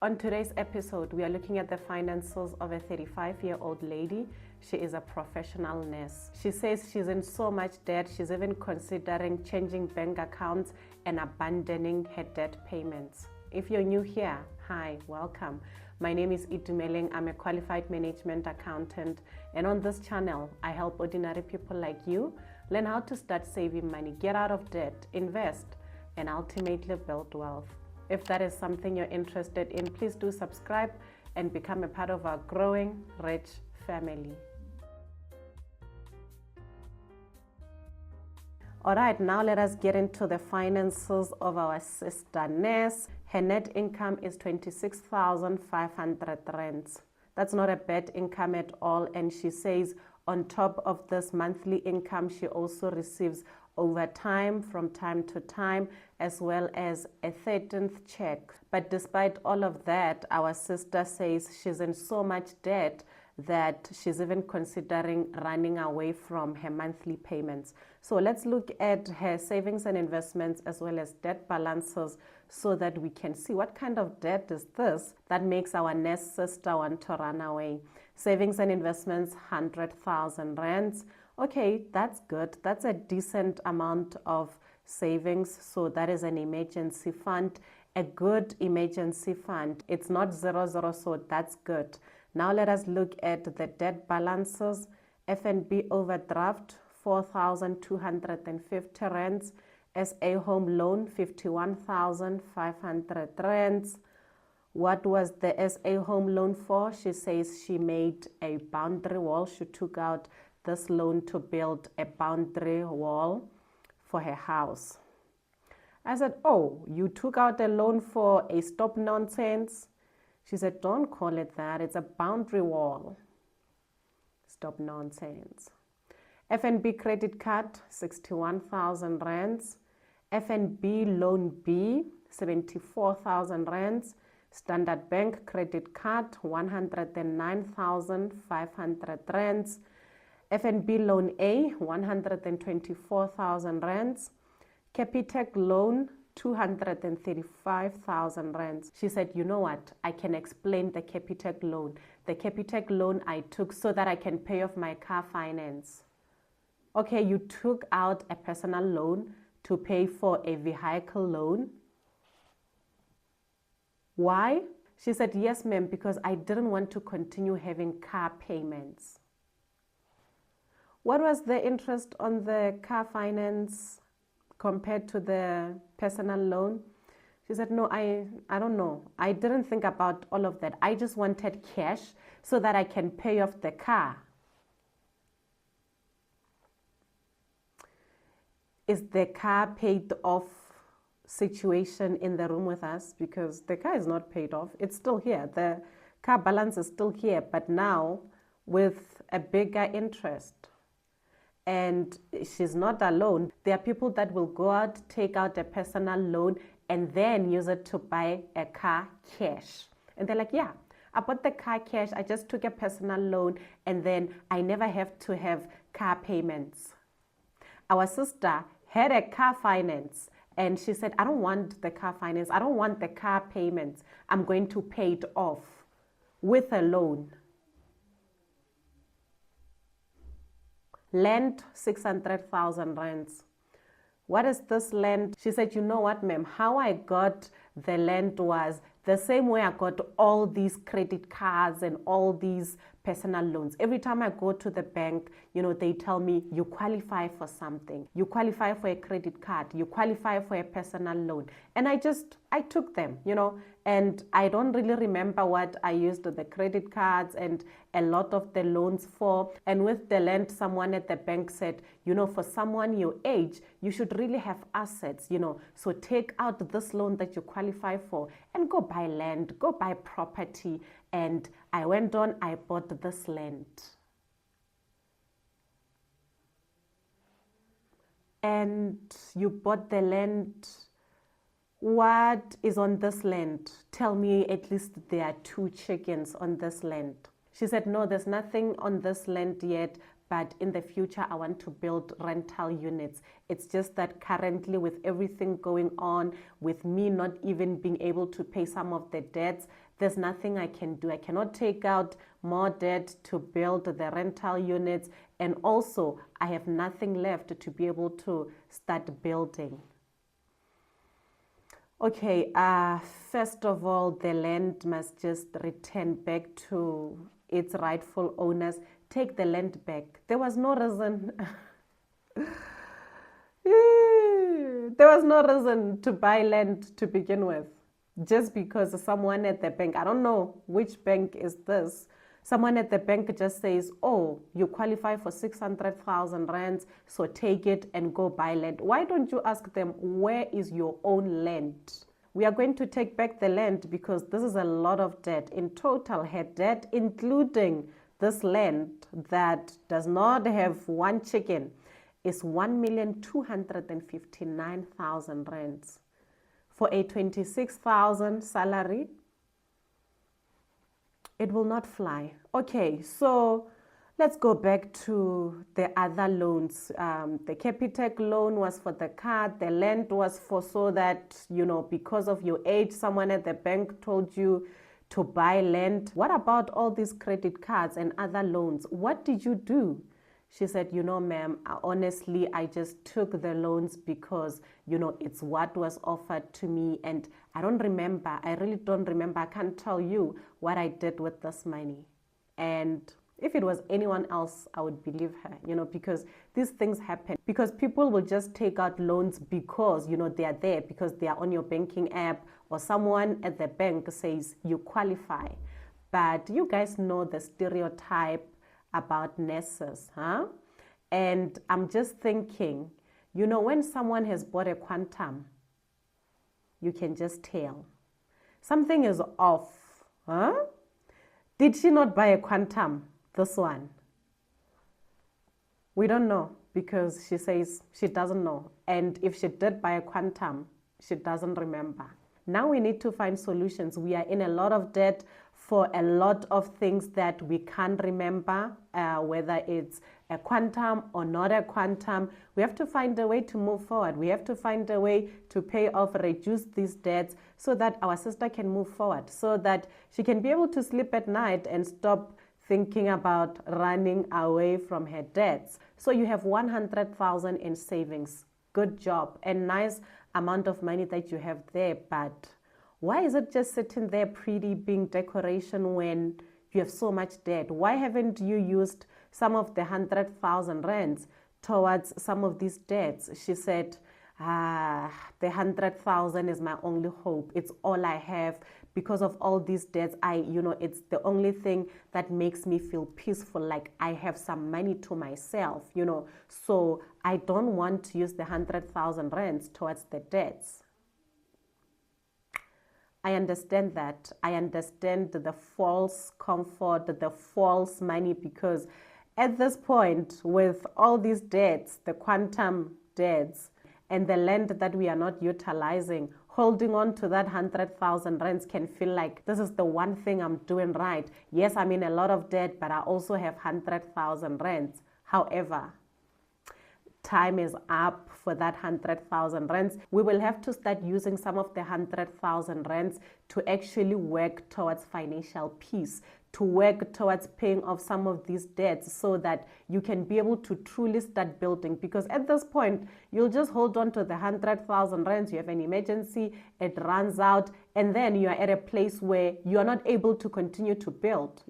On today's episode, we are looking at the finances of a 35-year-old lady. She is a professional nurse. She says she's in so much debt, she's even considering changing bank accounts and abandoning her debt payments. If you're new here, hi, welcome. My name is Itumeleng. I'm a qualified management accountant, and on this channel, I help ordinary people like you learn how to start saving money, get out of debt, invest, and ultimately build wealth. If that is something you're interested in, please do subscribe and become a part of our growing, rich family. All right, now let us get into the finances of our sister Ness. Her net income is 26,500 rands. That's not a bad income at all. And she says on top of this monthly income, she also receives overtime from time to time, as well as a 13th check. But despite all of that, our sister says she's in so much debt that she's even considering running away from her monthly payments. So let's look at her savings and investments as well as debt balances so that we can see what kind of debt is this that makes our Ness sister want to run away. Savings and investments, 100,000 rands. Okay, that's good. That's a decent amount of savings. So that is an emergency fund, a good emergency fund. It's not 00, so that's good. Now let us look at the debt balances. FNB overdraft, 4,250 rands. SA home loan, 51,500 rands. What was the SA home loan for? She says she made a boundary wall. She took out this loan to build a boundary wall for her house. I said, oh, you took out a loan for a stop nonsense? She said, don't call it that. It's a boundary wall. Stop nonsense. FNB credit card, 61,000 rands. FNB loan B, 74,000 rands. Standard Bank credit card, 109,500 rands. FNB loan A, 124,000 rands. Capitec loan, 235,000 rands. She said, you know what? I can explain the Capitec loan. The Capitec loan I took so that I can pay off my car finance. Okay, you took out a personal loan to pay for a vehicle loan. Why? She said, yes, ma'am, because I didn't want to continue having car payments. What was the interest on the car finance compared to the personal loan? She said, no, I don't know. I didn't think about all of that. I just wanted cash so that I can pay off the car. Is the car paid off situation in the room with us? Because the car is not paid off. It's still here. The car balance is still here, but now with a bigger interest. And she's not alone. There are people that will go out, take out a personal loan, and then use it to buy a car cash. And they're like, yeah, I bought the car cash. I just took a personal loan, and then I never have to have car payments. Our sister had a car finance, and she said, I don't want the car finance. I don't want the car payments. I'm going to pay it off with a loan. Land, 600,000 rands. What is this land? She said, you know what, ma'am, how I got the land was the same way I got all these credit cards and all these personal loans. Every time I go to the bank, they tell me you qualify for something. You qualify for a credit card. You qualify for a personal loan. And I took them, and I don't really remember what I used the credit cards and a lot of the loans for. And with the land, someone at the bank said, for someone your age, you should really have assets, so take out this loan that you qualify for and go buy land, go buy property. And I went on, I bought this land. And you bought the land. What is on this land? Tell me at least there are 2 chickens on this land. She said, no, there's nothing on this land yet, but in the future I want to build rental units. It's just that currently with everything going on, with me not even being able to pay some of the debts, there's nothing I can do. I cannot take out more debt to build the rental units, and also I have nothing left to be able to start building. Okay, first of all, the land must just return back to its rightful owners. Take the land back. There was no reason. There was no reason to buy land to begin with. Just because someone at the bank, I don't know which bank is this, someone at the bank just says, oh, you qualify for 600,000 rands, so take it and go buy land. Why don't you ask them, where is your own land? We are going to take back the land because this is a lot of debt. In total, her debt, including this land that does not have one chicken, is 1,259,000 rands. For a 26,000 salary, it will not fly. Okay, so let's go back to the other loans. The Capitec loan was for the car. The land was for so that, because of your age, someone at the bank told you to buy land. What about all these credit cards and other loans? What did you do? She said, ma'am, honestly, I just took the loans because, it's what was offered to me. And I don't remember. I really don't remember. I can't tell you what I did with this money. And if it was anyone else, I would believe her, because these things happen. Because people will just take out loans because, they are there, because they are on your banking app, or someone at the bank says you qualify. But you guys know the stereotype about nurses, huh? And I'm just thinking, when someone has bought a quantum, you can just tell something is off, huh? Did she not buy a quantum, this one? We don't know, because she says she doesn't know. And if she did buy a quantum, she doesn't remember. Now we need to find solutions. We are in a lot of debt for a lot of things that we can't remember, whether it's a quantum or not a quantum. We have to find a way to move forward. We have to find a way to pay off, reduce these debts so that our sister can move forward, so that she can be able to sleep at night and stop thinking about running away from her debts. So you have 100,000 in savings. Good job. A nice amount of money that you have there, but why is it just sitting there pretty being decoration when you have so much debt? Why haven't you used some of the 100,000 rands towards some of these debts? She said, the 100,000 is my only hope. It's all I have. Because of all these debts, it's the only thing that makes me feel peaceful, like I have some money to myself, so I don't want to use the 100,000 rands towards the debts. I understand that. I understand the false comfort, the false money, because at this point, with all these debts, the quantum debts, and the land that we are not utilizing, holding on to that 100,000 rands can feel like this is the one thing I'm doing right. Yes, I'm in a lot of debt, but I also have 100,000 rands. However, time is up for that 100,000 rands. We will have to start using some of the 100,000 rands to actually work towards financial peace, to work towards paying off some of these debts so that you can be able to truly start building. Because at this point, you'll just hold on to the 100,000 rands. You have an emergency, it runs out, and then you are at a place where you are not able to continue to build,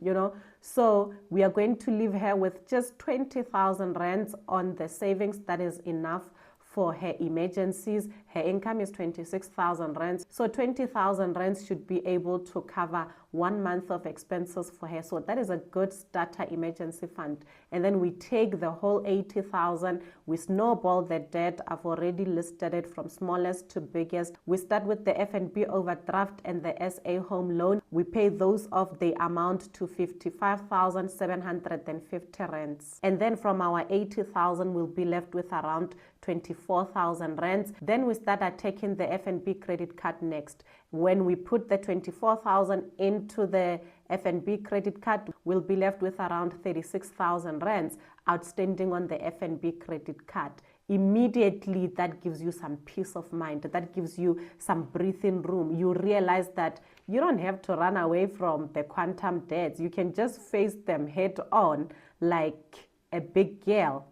So we are going to leave her with just 20,000 rands on the savings. That is enough for her emergencies. Her income is 26,000 rands. So 20,000 rands should be able to cover 1 month of expenses for her. So that is a good starter emergency fund. And then we take the whole 80,000, we snowball the debt. I've already listed it from smallest to biggest. We start with the FNB overdraft and the SA home loan. We pay those off, they amount to 55,750 rands. And then from our 80,000, we'll be left with around 24,000 rands. Then we start taking the FNB credit card next. When we put the 24,000 into the FNB credit card, we'll be left with around 36,000 rands outstanding on the FNB credit card. Immediately, that gives you some peace of mind. That gives you some breathing room. You realize that you don't have to run away from the quantum debts. You can just face them head on like a big girl,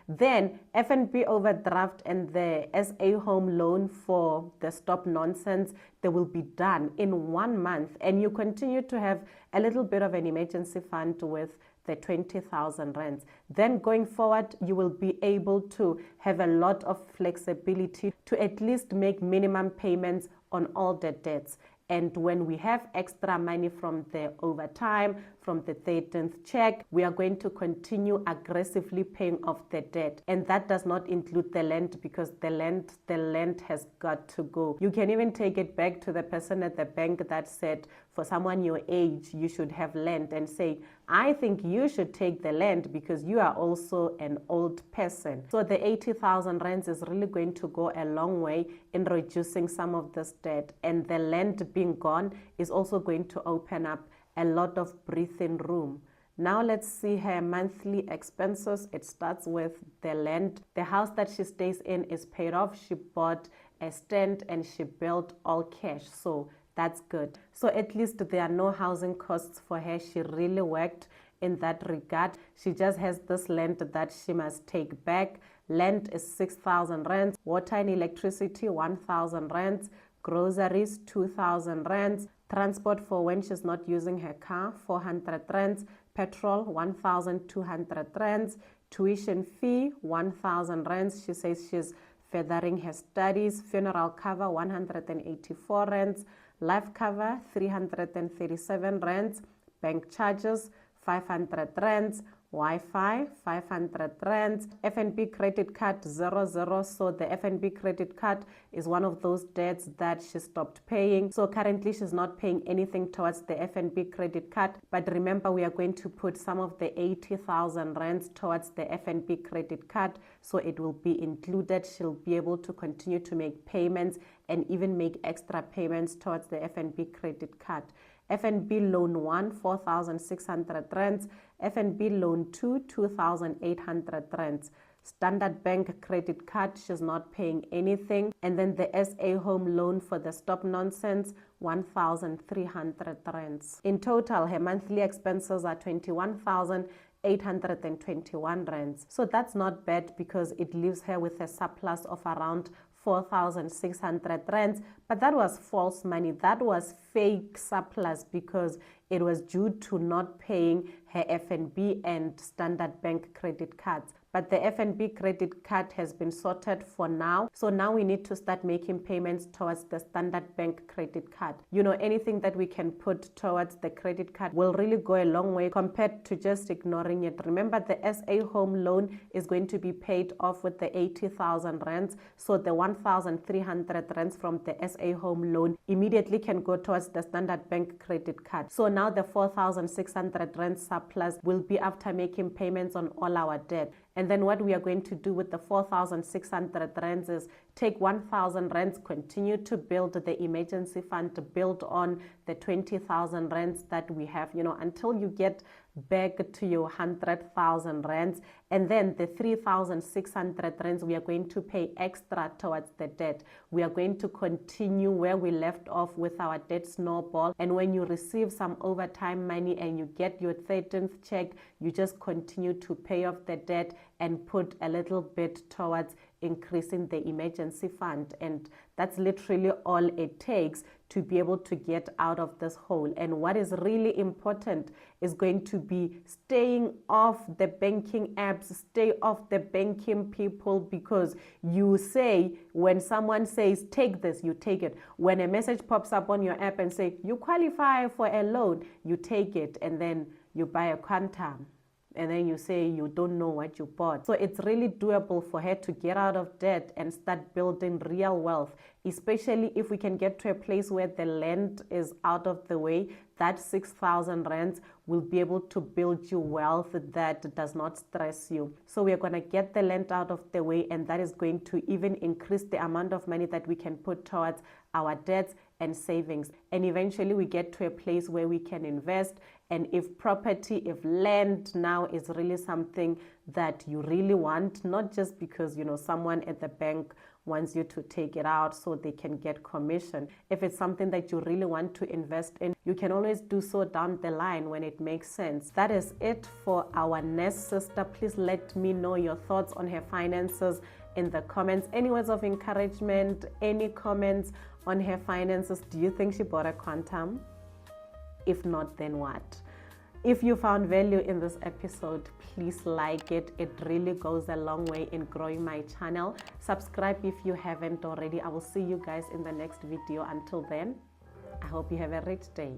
Then FNB overdraft and the SA home loan for the stop nonsense, they will be done in 1 month, and you continue to have a little bit of an emergency fund with the 20,000 rands. Then going forward, you will be able to have a lot of flexibility to at least make minimum payments on all the debts. And when we have extra money from the overtime, from the 13th check, we are going to continue aggressively paying off the debt. And that does not include the land, because the land has got to go. You can even take it back to the person at the bank that said, for someone your age, you should have land, and say, I think you should take the land because you are also an old person. So the 80,000 rands is really going to go a long way in reducing some of this debt. And the land being gone is also going to open up a lot of breathing room. Now let's see her monthly expenses. It starts with the land. The house that she stays in is paid off. She bought a stand and she built all cash. So that's good. So at least there are no housing costs for her. She really worked in that regard. She just has this land that she must take back. Land is 6,000 rands. Water and electricity, 1,000 rands. Groceries, 2,000 rands. Transport for when she's not using her car, 400 rands. Petrol, 1,200 rands. Tuition fee, 1,000 rands. She says she's furthering her studies. Funeral cover, 184 rands. Life cover, 337 rands. Bank charges, 500 rands. Wi-Fi, 500 rands. FNB credit card, 00. So the FNB credit card is one of those debts that she stopped paying. So currently she's not paying anything towards the FNB credit card. But remember, we are going to put some of the 80,000 rands towards the FNB credit card. So it will be included. She'll be able to continue to make payments and even make extra payments towards the FNB credit card. FNB loan 1, 4,600 rands. FNB loan 2, 2,800 rands. Standard Bank credit card, she's not paying anything. And then the SA home loan for the stop nonsense, 1,300 rands. In total, her monthly expenses are 21,821 rands. So that's not bad, because it leaves her with a surplus of around 4,600 rands. But that was false money. That was fake surplus, because it was due to not paying her FNB and Standard Bank credit cards. But the FNB credit card has been sorted for now. So now we need to start making payments towards the Standard Bank credit card. Anything that we can put towards the credit card will really go a long way compared to just ignoring it. Remember, the SA home loan is going to be paid off with the 80,000 rands. So the 1,300 rands from the SA home loan immediately can go towards the Standard Bank credit card. So now the 4,600 rands surplus will be after making payments on all our debt. And then what we are going to do with the 4,600 rands is take 1,000 rands, continue to build the emergency fund to build on the 20,000 rands that we have, until you get back to your 100,000 rands. And then the 3,600 rands we are going to pay extra towards the debt. We are going to continue where we left off with our debt snowball. And when you receive some overtime money and you get your 13th check, you just continue to pay off the debt and put a little bit towards increasing the emergency fund. And that's literally all it takes to be able to get out of this hole. And what is really important is going to be staying off the banking apps, stay off the banking people, because you say, when someone says take this, you take it. When a message pops up on your app and say you qualify for a loan, you take it, and then you buy a quantum. And then you say you don't know what you bought. So it's really doable for her to get out of debt and start building real wealth, especially if we can get to a place where the land is out of the way. That 6,000 rands will be able to build you wealth that does not stress you. So we're going to get the land out of the way, and that is going to even increase the amount of money that we can put towards our debts and savings. And eventually we get to a place where we can invest. And if property, if land now is really something that you really want, not just because, someone at the bank wants you to take it out so they can get commission. If it's something that you really want to invest in, you can always do so down the line when it makes sense. That is it for our next sister. Please let me know your thoughts on her finances in the comments. Any words of encouragement, any comments on her finances? Do you think she bought a quantum? If not, then what? If you found value in this episode, please like it. It really goes a long way in growing my channel. Subscribe if you haven't already. I will see you guys in the next video. Until then, I hope you have a rich day.